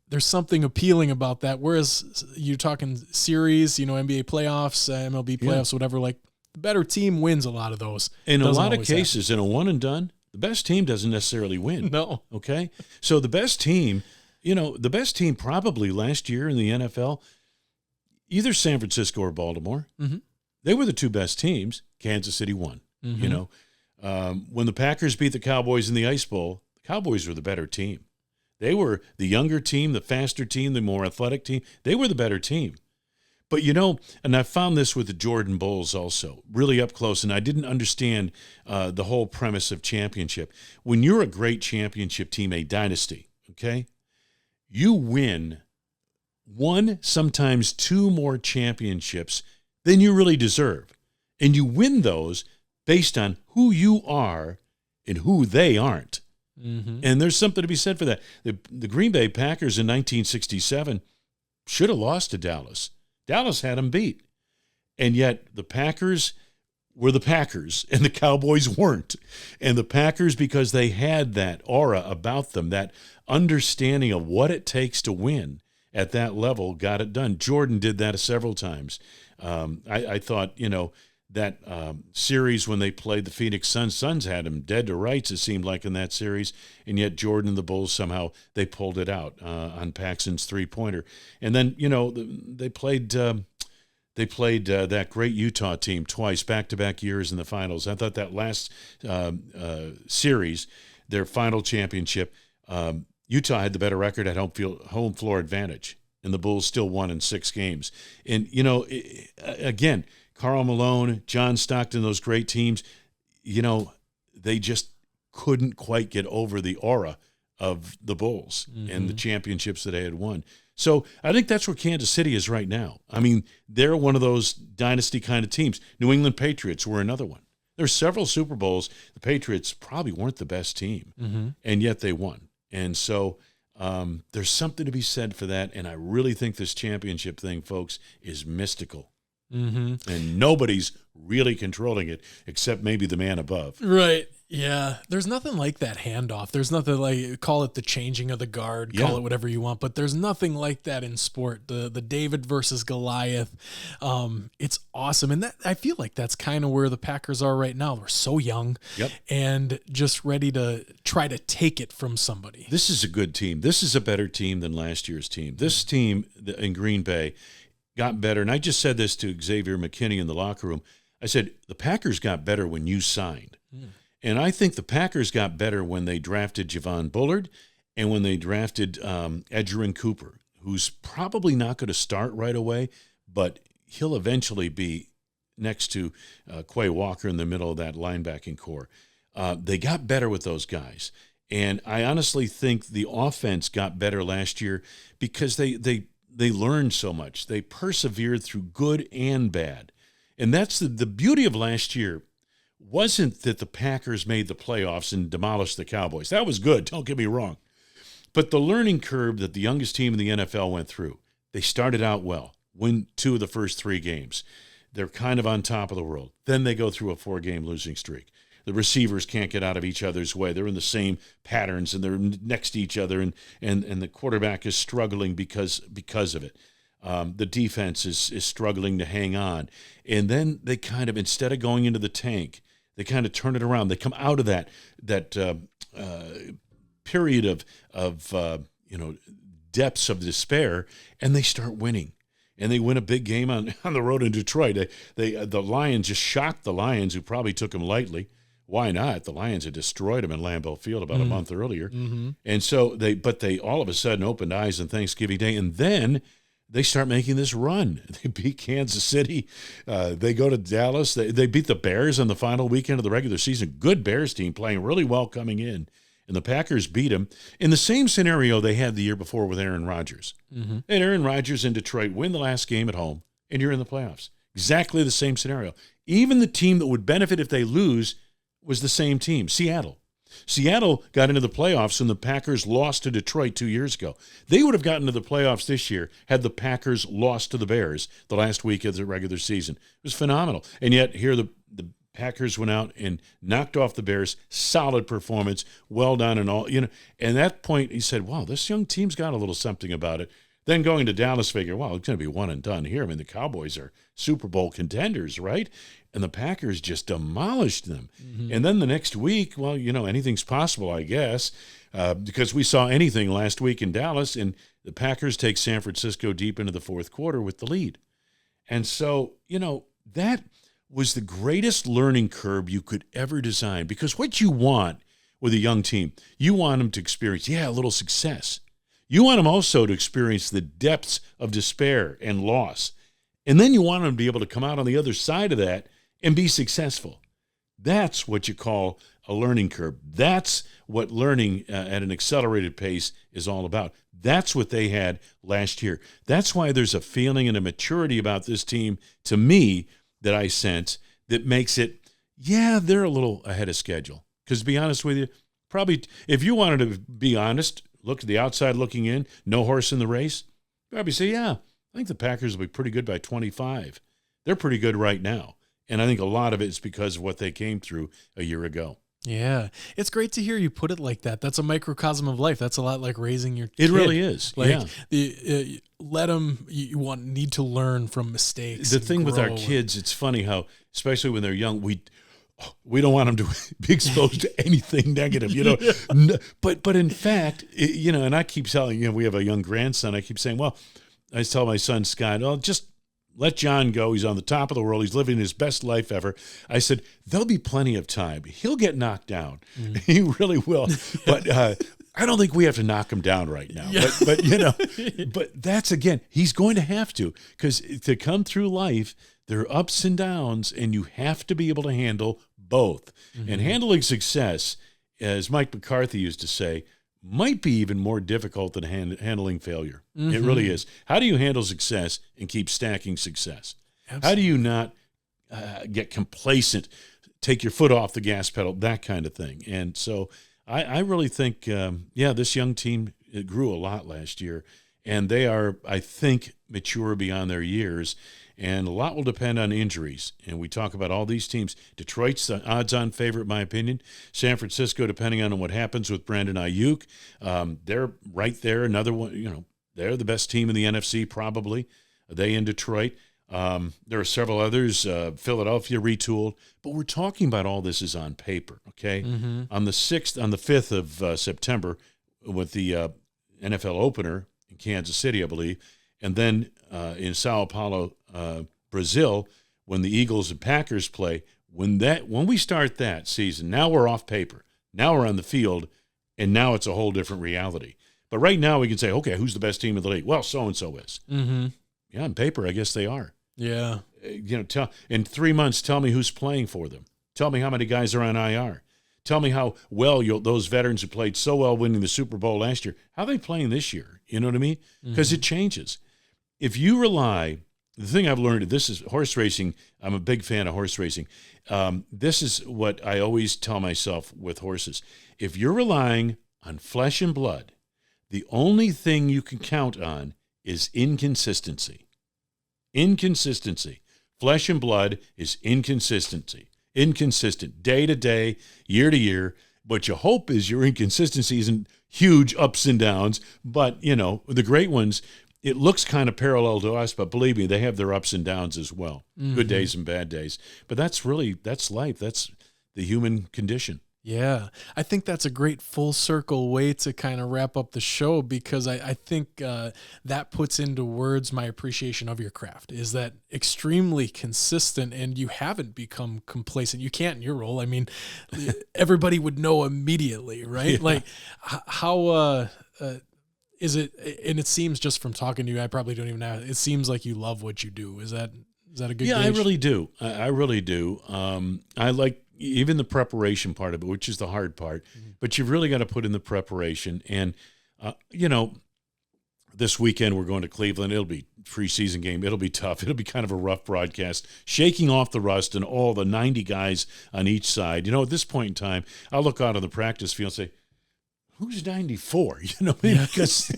There's something appealing about that. Whereas you're talking series, NBA playoffs, MLB playoffs, whatever, like the better team wins a lot of those. In a lot of cases, in a one and done, the best team doesn't necessarily win. No. Okay. So the best team, probably last year in the NFL, either San Francisco or Baltimore, Mm-hmm. they were the two best teams. Kansas City won. Mm-hmm. When the Packers beat the Cowboys in the Ice Bowl, the Cowboys were the better team. They were the younger team, the faster team, the more athletic team. They were the better team. But, and I found this with the Jordan Bulls also, really up close, and I didn't understand the whole premise of championship. When you're a great championship team, a dynasty, okay, you win one, sometimes two more championships than you really deserve. And you win those based on who you are and who they aren't. Mm-hmm. And there's something to be said for that. The Green Bay Packers in 1967 should have lost to Dallas. Dallas had them beat. And yet the Packers were the Packers and the Cowboys weren't. And the Packers, because they had that aura about them, that understanding of what it takes to win at that level, got it done. Jordan did that several times. I thought, that series when they played the Phoenix Suns had them dead to rights, it seemed like, in that series, and yet Jordan and the Bulls, somehow they pulled it out on Paxson's three-pointer. And then, they played that great Utah team twice, back-to-back years in the finals. I thought that last series, their final championship, Utah had the better record at home floor advantage, and the Bulls still won in 6 games. And, again, Karl Malone, John Stockton, those great teams, they just couldn't quite get over the aura of the Bulls and the championships that they had won. So I think that's where Kansas City is right now. I mean, they're one of those dynasty kind of teams. New England Patriots were another one. There's several Super Bowls. The Patriots probably weren't the best team, and yet they won. And so there's something to be said for that, and I really think this championship thing, folks, is mystical. Mm-hmm. And nobody's really controlling it except maybe the man above. Right. Yeah. There's nothing like that handoff. There's nothing like, call it the changing of the guard, call it whatever you want, but there's nothing like that in sport. The David versus Goliath. It's awesome. And that, I feel like that's kind of where the Packers are right now. They're so young and just ready to try to take it from somebody. This is a good team. This is a better team than last year's team. This team in Green Bay got better. And I just said this to Xavier McKinney in the locker room. I said, the Packers got better when you signed. And I think the Packers got better when they drafted Javon Bullard and when they drafted Edgerrin Cooper, who's probably not going to start right away, but he'll eventually be next to Quay Walker in the middle of that linebacking core. They got better with those guys. And I honestly think the offense got better last year because they learned so much. They persevered through good and bad. And that's the beauty of last year. Wasn't that the Packers made the playoffs and demolished the Cowboys. That was good, don't get me wrong. But the learning curve that the youngest team in the NFL went through, they started out well, win 2 of the first 3 games. They're kind of on top of the world. Then they go through a 4-game losing streak. The receivers can't get out of each other's way. They're in the same patterns, and they're next to each other, and the quarterback is struggling because of it. The defense is struggling to hang on. And then they kind of, instead of going into the tank, they kind of turn it around. They come out of that period of depths of despair, and they start winning. And they win a big game on the road in Detroit. The Lions just shocked the Lions, who probably took them lightly. Why not? The Lions had destroyed them in Lambeau Field about a month earlier. And so they all of a sudden opened eyes on Thanksgiving Day, and then they start making this run. They beat Kansas City. They go to Dallas. They beat the Bears on the final weekend of the regular season. Good Bears team playing really well coming in. and the Packers beat them in the same scenario they had the year before with Aaron Rodgers. Mm-hmm. And Aaron Rodgers in Detroit win the last game at home, and you're in the playoffs. Exactly the same scenario. Even the team that would benefit if they lose was the same team, Seattle. Seattle got into the playoffs when the Packers lost to Detroit 2 years ago. They would have gotten to the playoffs this year had the Packers lost to the Bears the last week of the regular season. It was phenomenal. And yet here the Packers went out and knocked off the Bears. Solid performance, well done and all. And at that point he said, wow, this young team's got a little something about it. Then going to Dallas, figure, wow, it's going to be one and done here. I mean, the Cowboys are Super Bowl contenders, right? And the Packers just demolished them. Mm-hmm. And then the next week, well, anything's possible, I guess, because we saw anything last week in Dallas, and the Packers take San Francisco deep into the fourth quarter with the lead. And so, that was the greatest learning curve you could ever design, because what you want with a young team, you want them to experience, a little success. You want them also to experience the depths of despair and loss. And then you want them to be able to come out on the other side of that and be successful. That's what you call a learning curve. That's what learning at an accelerated pace is all about. That's what they had last year. That's why there's a feeling and a maturity about this team, to me, that I sense that makes it, they're a little ahead of schedule. Because to be honest with you, probably if you wanted to be honest, look to the outside looking in, no horse in the race, you'd probably say, I think the Packers will be pretty good by 25. They're pretty good right now. And I think a lot of it is because of what they came through a year ago. Yeah. It's great to hear you put it like that. That's a microcosm of life. That's a lot like raising your kid. It really is. Let them, need to learn from mistakes. The thing with our kids, it's funny how, especially when they're young, we don't want them to be exposed to anything negative, But in fact, and I keep telling, we have a young grandson. I keep saying, I tell my son, Scott, just let John go. He's on the top of the world. He's living his best life ever. I said, there'll be plenty of time. He'll get knocked down. Mm. He really will. But I don't think we have to knock him down right now. Yeah. But that's, again, he's going to have to, because to come through life, there are ups and downs, and you have to be able to handle both. Mm-hmm. And handling success, as Mike McCarthy used to say, might be even more difficult than handling failure. Mm-hmm. It really is. How do you handle success and keep stacking success? Absolutely. How do you not get complacent, take your foot off the gas pedal, that kind of thing? And so I really think, this young team, it grew a lot last year, and they are, I think, mature beyond their years. And a lot will depend on injuries. And we talk about all these teams. Detroit's the odds-on favorite, in my opinion. San Francisco, depending on what happens with Brandon Ayuk, they're right there. Another one, they're the best team in the NFC, probably. They in Detroit. There are several others. Philadelphia retooled. But we're talking about all this is on paper, okay? Mm-hmm. On the 5th of September, with the NFL opener in Kansas City, I believe, and then in Sao Paulo, Brazil, when the Eagles and Packers play, when we start that season, now we're off paper. Now we're on the field, and now it's a whole different reality. But right now we can say, okay, who's the best team in the league? Well, so-and-so is. Mm-hmm. Yeah, on paper, I guess they are. Yeah. In 3 months, tell me who's playing for them. Tell me how many guys are on IR. Tell me how well those veterans who played so well winning the Super Bowl last year, how are they playing this year? You know what I mean? Because it changes. If you rely, the thing I've learned, this is horse racing. I'm a big fan of horse racing. This is what I always tell myself with horses. If you're relying on flesh and blood, the only thing you can count on is inconsistency. Inconsistency. Flesh and blood is inconsistency. Inconsistent, day to day, year to year. What you hope is your inconsistency isn't huge ups and downs, but, the great ones, it looks kind of parallel to us, but believe me, they have their ups and downs as well. Mm-hmm. Good days and bad days. But that's life. That's the human condition. Yeah, I think that's a great full circle way to kind of wrap up the show, because I think that puts into words my appreciation of your craft, is that extremely consistent, and you haven't become complacent. You can't in your role. I mean, everybody would know immediately, right? Yeah. Like how is it? And it seems, just from talking to you, I probably don't even know. It seems like you love what you do. Is that a good gauge? I really do. I really do. I like, even the preparation part of it, which is the hard part, but you've really got to put in the preparation. And, this weekend we're going to Cleveland. It'll be preseason game. It'll be tough. It'll be kind of a rough broadcast, shaking off the rust and all the 90 guys on each side. At this point in time, I'll look out on the practice field and say, who's 94? Because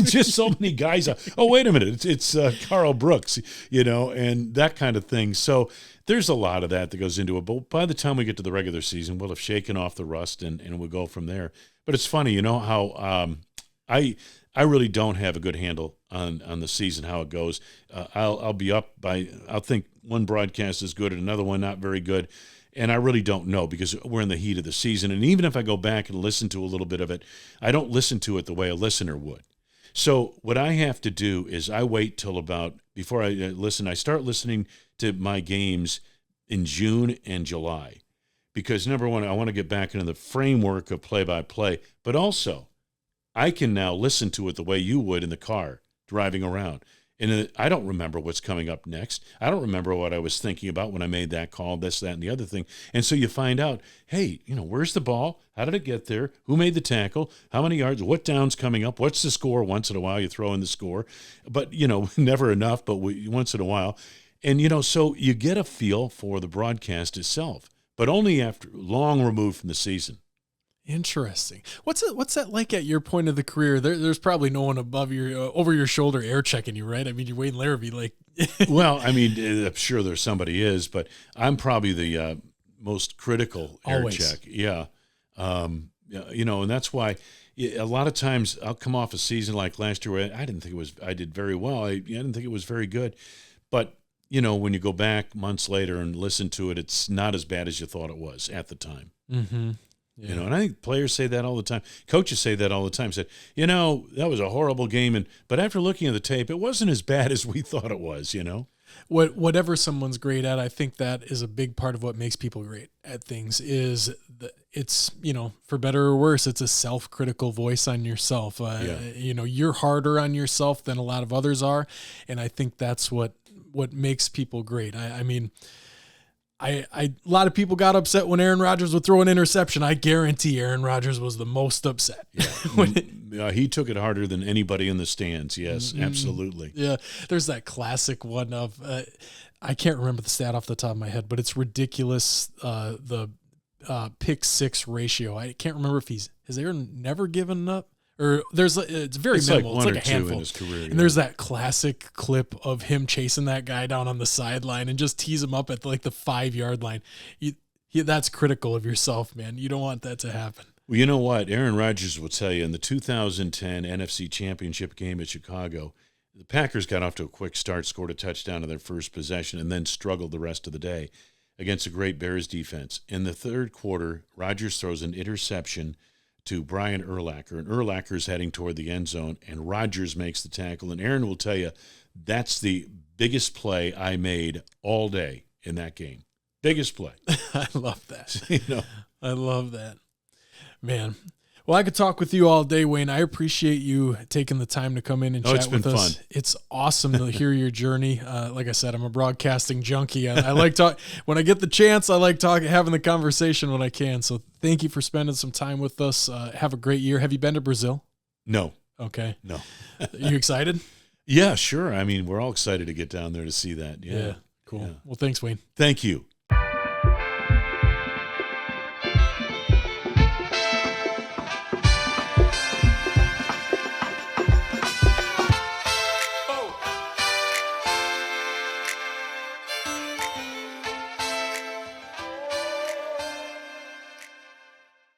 just so many guys. Oh, wait a minute. It's Carl Brooks, and that kind of thing. So there's a lot of that goes into it. But by the time we get to the regular season, we'll have shaken off the rust and we'll go from there. But it's funny, how I really don't have a good handle on the season, how it goes. I'll be up I'll think one broadcast is good and another one not very good. And I really don't know because we're in the heat of the season. And even if I go back and listen to a little bit of it, I don't listen to it the way a listener would. So what I have to do is I wait till before I listen, I start listening to my games in June and July. Because number one, I want to get back into the framework of play-by-play. But also, I can now listen to it the way you would in the car driving around. And I don't remember what's coming up next. I don't remember what I was thinking about when I made that call, this, that, and the other thing. And so you find out, hey, where's the ball? How did it get there? Who made the tackle? How many yards? What down's coming up? What's the score? Once in a while you throw in the score. But, never enough, but once in a while. And, so you get a feel for the broadcast itself, but only after long removed from the season. Interesting. What's that like at your point of the career? There's probably no one above your over your shoulder air checking you, right? I mean, you're Wayne Larrivee, like. Well, I mean, I'm sure there's somebody is, but I'm probably the most critical air Always. check. Yeah. And that's why a lot of times I'll come off a season like last year where I didn't think I did very well. I didn't think it was very good, but when you go back months later and listen to it, it's not as bad as you thought it was at the time. Mm-hmm. Yeah. And I think players say that all the time. Coaches say that all the time. Said, that was a horrible game, but after looking at the tape, it wasn't as bad as we thought it was. Whatever someone's great at, I think that is a big part of what makes people great at things. It's for better or worse, it's a self-critical voice on yourself. You're harder on yourself than a lot of others are, and I think that's what makes people great. I mean. A lot of people got upset when Aaron Rodgers would throw an interception. I guarantee Aaron Rodgers was the most upset. Yeah. He took it harder than anybody in the stands. Yes, absolutely. Yeah. There's that classic one of, I can't remember the stat off the top of my head, but it's ridiculous. The pick six ratio. I can't remember if has Aaron never given up? Or it's very minimal. Like it's like a handful. In his career, and there's that classic clip of him chasing that guy down on the sideline and just tease him up at like the 5-yard line. That's critical of yourself, man. You don't want that to happen. Well, you know what? Aaron Rodgers will tell you in the 2010 NFC Championship game at Chicago, the Packers got off to a quick start, scored a touchdown in their first possession, and then struggled the rest of the day against a great Bears defense. In the third quarter, Rodgers throws an interception to Brian Urlacher, and Urlacher's heading toward the end zone, and Rodgers makes the tackle. And Aaron will tell you that's the biggest play I made all day in that game. Biggest play. I love that. I love that. Man. Well, I could talk with you all day, Wayne. I appreciate you taking the time to come in and chat with us. It's been fun. It's awesome to hear your journey. Like I said, I'm a broadcasting junkie. I like talk when I get the chance. I like having the conversation when I can. So thank you for spending some time with us. Have a great year. Have you been to Brazil? No. Okay. No. Are you excited? Yeah, sure. I mean, we're all excited to get down there to see that. Yeah. Cool. Yeah. Well, thanks, Wayne. Thank you.